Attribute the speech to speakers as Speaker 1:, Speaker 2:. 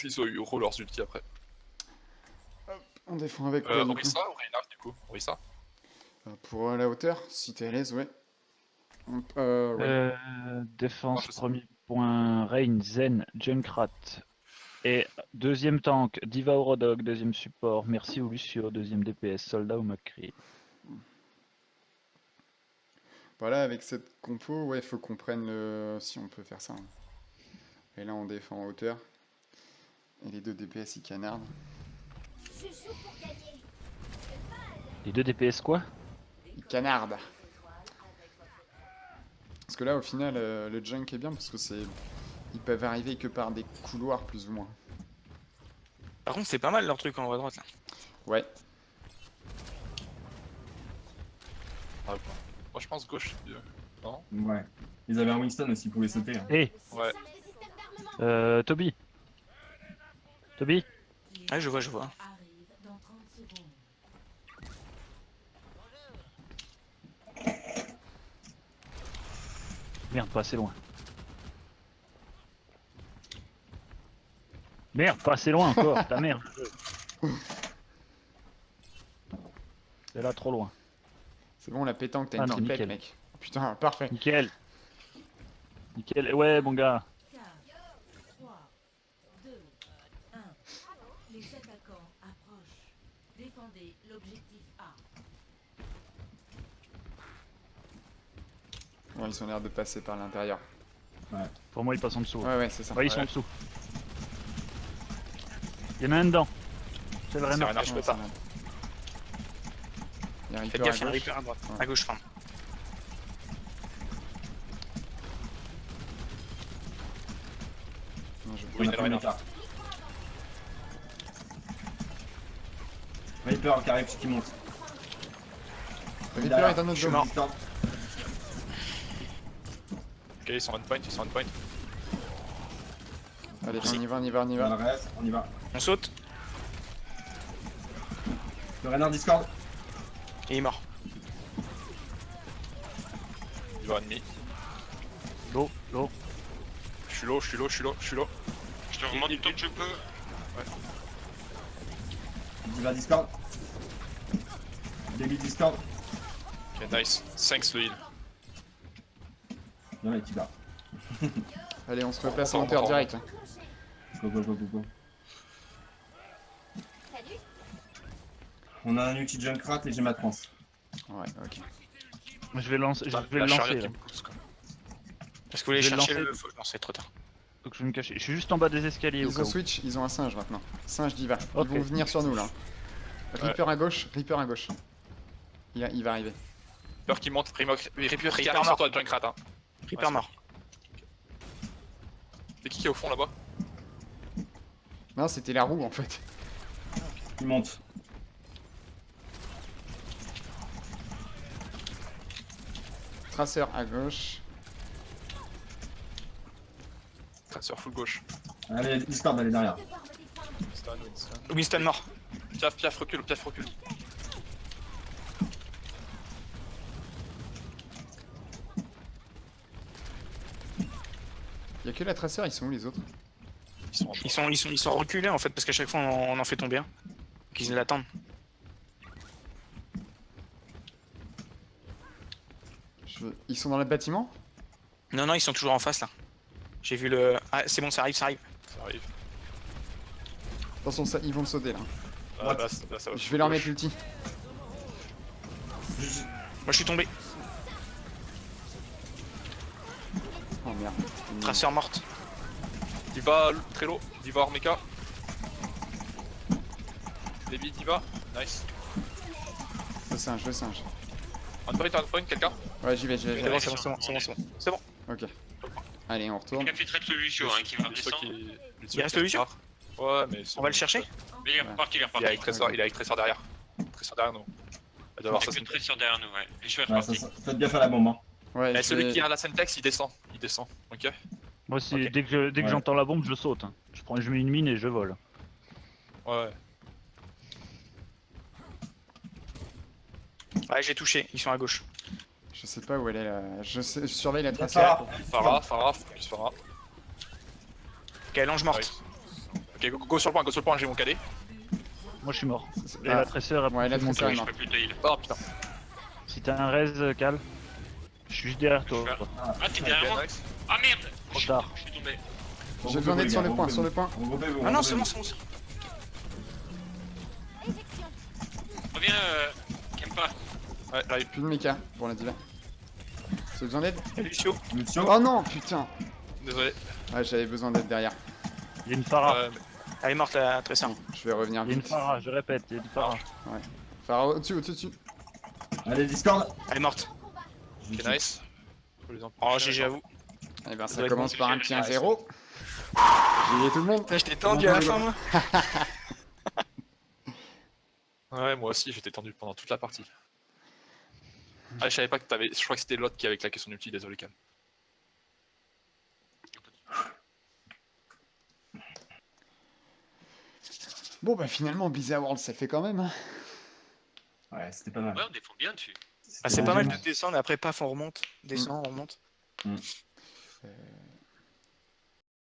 Speaker 1: Ils ont eu Euro leurs ulti après.
Speaker 2: On défend avec quoi du coup
Speaker 1: Orisa ou Reinhardt du coup? Orisa?
Speaker 2: Pour la hauteur, si t'es à l'aise, ouais.
Speaker 3: Défense,
Speaker 1: Non, je sais.
Speaker 3: premier point, Rain, Zen, Junkrat. Et deuxième tank, Diva ou Rodog, deuxième support, Merci ou Lucio, deuxième DPS, Soldat ou McCree.
Speaker 2: Voilà, avec cette compo, ouais, faut qu'on prenne le... Si on peut faire ça. Hein. Et là, on défend en hauteur. Et les deux DPS, ils canardent.
Speaker 3: Les deux DPS quoi?
Speaker 2: Ils canardent. Parce que là, au final, le junk est bien parce que c'est... Ils peuvent arriver que par des couloirs, plus ou moins.
Speaker 4: Par contre, c'est pas mal leur truc en haut à droite là.
Speaker 2: Ouais.
Speaker 1: Ah, bon. Moi je pense gauche c'est mieux. Non?
Speaker 5: Ouais. Ils avaient un Winston aussi, ils pouvaient sauter. Hein.
Speaker 3: Hé,
Speaker 1: Ouais.
Speaker 3: Toby. Toby,
Speaker 4: Ouais, je vois.
Speaker 3: merde, pas assez loin. Merde, pas assez loin encore, ta merde. C'est là trop loin.
Speaker 2: C'est bon, la pétanque, t'as
Speaker 3: Ah
Speaker 2: une
Speaker 3: non,
Speaker 2: triplette,
Speaker 3: nickel.
Speaker 2: mec. Putain, parfait.
Speaker 3: Nickel. Nickel, ouais mon gars.
Speaker 6: 3, 2, 1. Les attaquants approchent. Défendez l'objectif A.
Speaker 2: Bon, ils ont l'air de passer par l'intérieur.
Speaker 3: Pour moi ils passent en dessous.
Speaker 2: Ouais, ouais, c'est ça.
Speaker 3: Ouais, ils sont en dessous. Il y en a un dedans. C'est le Reinhardt.
Speaker 1: Reinhardt, je peux
Speaker 2: Ouais,
Speaker 1: pas.
Speaker 2: ça va. Il y a un
Speaker 4: Faites
Speaker 2: Reaper
Speaker 4: gaffe,
Speaker 2: à
Speaker 4: il y a un
Speaker 2: gauche.
Speaker 4: Reaper à droite.
Speaker 2: Ouais.
Speaker 4: À gauche, pardon.
Speaker 2: Non, je...
Speaker 1: Oui,
Speaker 5: On a
Speaker 1: il y a
Speaker 5: fait
Speaker 1: le
Speaker 5: le
Speaker 1: Reinhardt.
Speaker 5: écart. Reaper qui arrive, qui monte.
Speaker 2: Le Reaper est dans notre
Speaker 4: Je suis
Speaker 2: zone.
Speaker 4: mort.
Speaker 5: Discord.
Speaker 1: Ok, ils sont on point, ils sont on point.
Speaker 2: Allez,
Speaker 4: Merci.
Speaker 2: on y va, on y va, on y
Speaker 5: On
Speaker 2: va.
Speaker 5: reste, on y va.
Speaker 4: On saute
Speaker 5: Le Renard Discord.
Speaker 4: et il est mort.
Speaker 1: Il va ennemi.
Speaker 3: L'eau, l'eau.
Speaker 1: Je suis low, je suis low, je suis low, je suis low.
Speaker 7: Je te remonte tant que je peux.
Speaker 5: Diva Discord. Baby Discord.
Speaker 1: Ok, nice. Thanks le heal.
Speaker 5: Il y en a qui bat.
Speaker 2: Allez, on se replace en
Speaker 1: On
Speaker 2: hauteur
Speaker 1: prend.
Speaker 2: direct. Hein.
Speaker 5: Go, go, go, go, go. On a un ulti Junkrat et j'ai ma trans.
Speaker 2: Ouais, ok.
Speaker 3: Je vais lancer, je vais le
Speaker 1: La
Speaker 3: lancer
Speaker 1: chariote
Speaker 3: là.
Speaker 1: qui me pousse quoi.
Speaker 4: Parce que vous voulez
Speaker 3: Je vais
Speaker 4: chercher
Speaker 3: lancer.
Speaker 4: le... Non, c'est trop tard.
Speaker 3: Donc je vais me cacher. Je suis juste en bas des escaliers au
Speaker 2: Ils
Speaker 3: cas
Speaker 2: ont
Speaker 3: où.
Speaker 2: switch, ils ont un singe maintenant. Singe Diva. Ils
Speaker 3: Ok.
Speaker 2: vont venir sur nous là. Reaper à gauche, Reaper à gauche. Il va arriver.
Speaker 1: Peur qui monte, Reaper qui
Speaker 4: Reaper
Speaker 1: arrive
Speaker 4: mort.
Speaker 1: sur toi, Junkrat. Hein.
Speaker 4: Reaper mort.
Speaker 1: C'est qui est au fond là-bas?
Speaker 2: Non, c'était la roue en fait.
Speaker 5: Il monte.
Speaker 2: Tracer à gauche.
Speaker 1: Sur full gauche.
Speaker 5: Allez, Discord, allez derrière.
Speaker 1: Winston, Winston.
Speaker 4: Winston mort.
Speaker 1: Piaf, recule, Piaf, recule.
Speaker 2: Y'a que la Tracer, ils sont où les autres?
Speaker 1: Ils sont
Speaker 4: Ils sont reculés en fait parce qu'à chaque fois on en fait tomber un. Donc ils l'attendent.
Speaker 2: Ils sont dans le bâtiment?
Speaker 4: Non, non, ils sont toujours en face là. J'ai vu le... Ah, c'est bon, ça arrive, ça arrive.
Speaker 1: Ça arrive.
Speaker 2: Attention, ça, ils vont me sauter là.
Speaker 1: Ah, là, ça va.
Speaker 2: Je vais leur mettre l'ulti.
Speaker 4: Moi je suis tombé.
Speaker 2: Oh merde.
Speaker 4: Traceur morte.
Speaker 1: Diva, très low. Diva hors mecha. Baby, Diva. Nice.
Speaker 2: Le singe, le singe.
Speaker 1: On point, quelqu'un?
Speaker 2: Ouais, j'y vais, j'y vais.
Speaker 4: C'est bon, c'est bon, c'est bon, c'est bon, c'est bon. C'est bon.
Speaker 2: Ok. Allez, on retourne.
Speaker 7: Il a fait très de Lucio hein, qui va
Speaker 1: Lucio
Speaker 7: descendre.
Speaker 1: qui-
Speaker 4: Il reste le Lucio?
Speaker 1: Ouais, mais...
Speaker 4: On va le chercher?
Speaker 7: Mais il est reparti, il est
Speaker 1: Il est
Speaker 7: reparti.
Speaker 1: avec Tressor, il est avec Tressor derrière. Tressor derrière nous. Il doit avoir
Speaker 7: Il y a
Speaker 1: ça.
Speaker 7: que très sur derrière nous, ouais. Je suis
Speaker 5: Ouais,
Speaker 7: reparti.
Speaker 5: faites gaffe à la bombe. Hein.
Speaker 2: Ouais,
Speaker 1: Eh,
Speaker 2: je
Speaker 1: celui
Speaker 2: vais...
Speaker 1: qui a la Sentex, il descend. Il descend, ok?
Speaker 3: Moi aussi,
Speaker 1: Ok.
Speaker 3: dès que
Speaker 5: Ouais.
Speaker 3: j'entends la bombe, je saute. Hein. Je mets une mine et je vole.
Speaker 1: Ouais.
Speaker 4: Ouais, j'ai touché, ils sont à gauche.
Speaker 2: Je sais pas où elle est là. Je surveille la Tracer.
Speaker 5: Farah.
Speaker 1: Focus Farah.
Speaker 4: Ok, l'ange morte.
Speaker 1: Nice. Ok, Ok, go sur le point, j'ai mon cadet.
Speaker 3: Moi je suis mort. Et
Speaker 2: Ah,
Speaker 3: la tresseur a
Speaker 2: ouais, la
Speaker 3: pris mon
Speaker 2: tresseur est
Speaker 3: cœur.
Speaker 7: Je
Speaker 2: morte.
Speaker 7: peux plus de heal.
Speaker 1: Oh putain.
Speaker 3: Si t'as un res, Cal, je suis juste derrière toi.
Speaker 7: Ah, t'es derrière moi.
Speaker 1: nice.
Speaker 7: Ah merde.
Speaker 3: Trop tard.
Speaker 7: Je suis tombé.
Speaker 2: J'ai besoin d'aide sur le point, sur le point.
Speaker 4: Ah non, c'est bon, c'est bon.
Speaker 7: Reviens, Kempa.
Speaker 1: Ouais, j'arrive.
Speaker 2: Plus de mecha pour la diva. J'ai besoin d'aide?
Speaker 4: Lucio.
Speaker 5: Lucio.
Speaker 2: Oh non, putain.
Speaker 1: Désolé.
Speaker 2: Ouais, j'avais besoin d'aide derrière.
Speaker 3: Il y a une Phara.
Speaker 1: Mais-
Speaker 4: Elle est morte la tresseur.
Speaker 2: Bon, je vais revenir
Speaker 3: Il y a une
Speaker 2: vite.
Speaker 3: Phara, je répète, il y a une Phara.
Speaker 2: Phara, au-dessus.
Speaker 5: Allez, Discord.
Speaker 4: Elle est morte.
Speaker 1: Ok, nice. Faut les
Speaker 4: Oh,
Speaker 1: empêcher.
Speaker 4: GG à vous.
Speaker 2: Eh ben, ça
Speaker 4: doit être
Speaker 2: commence
Speaker 7: bon,
Speaker 2: par un
Speaker 7: c'est
Speaker 2: petit
Speaker 7: génial.
Speaker 2: 1-0. J'ai tout le monde.
Speaker 4: Putain, j'étais tendu à la fin, moi.
Speaker 1: Ouais, moi aussi, j'étais tendu pendant toute la partie. Ah, je savais pas que t'avais. Je crois que c'était l'autre qui avait claqué son ulti, désolé, Cam.
Speaker 2: Bon, bah finalement, Bizarre World, ça le fait quand même. Hein.
Speaker 5: Ouais, c'était pas mal.
Speaker 7: Ouais, on défend bien dessus.
Speaker 4: Ah, c'est pas mal de descendre, après paf, on remonte. Descend, on remonte.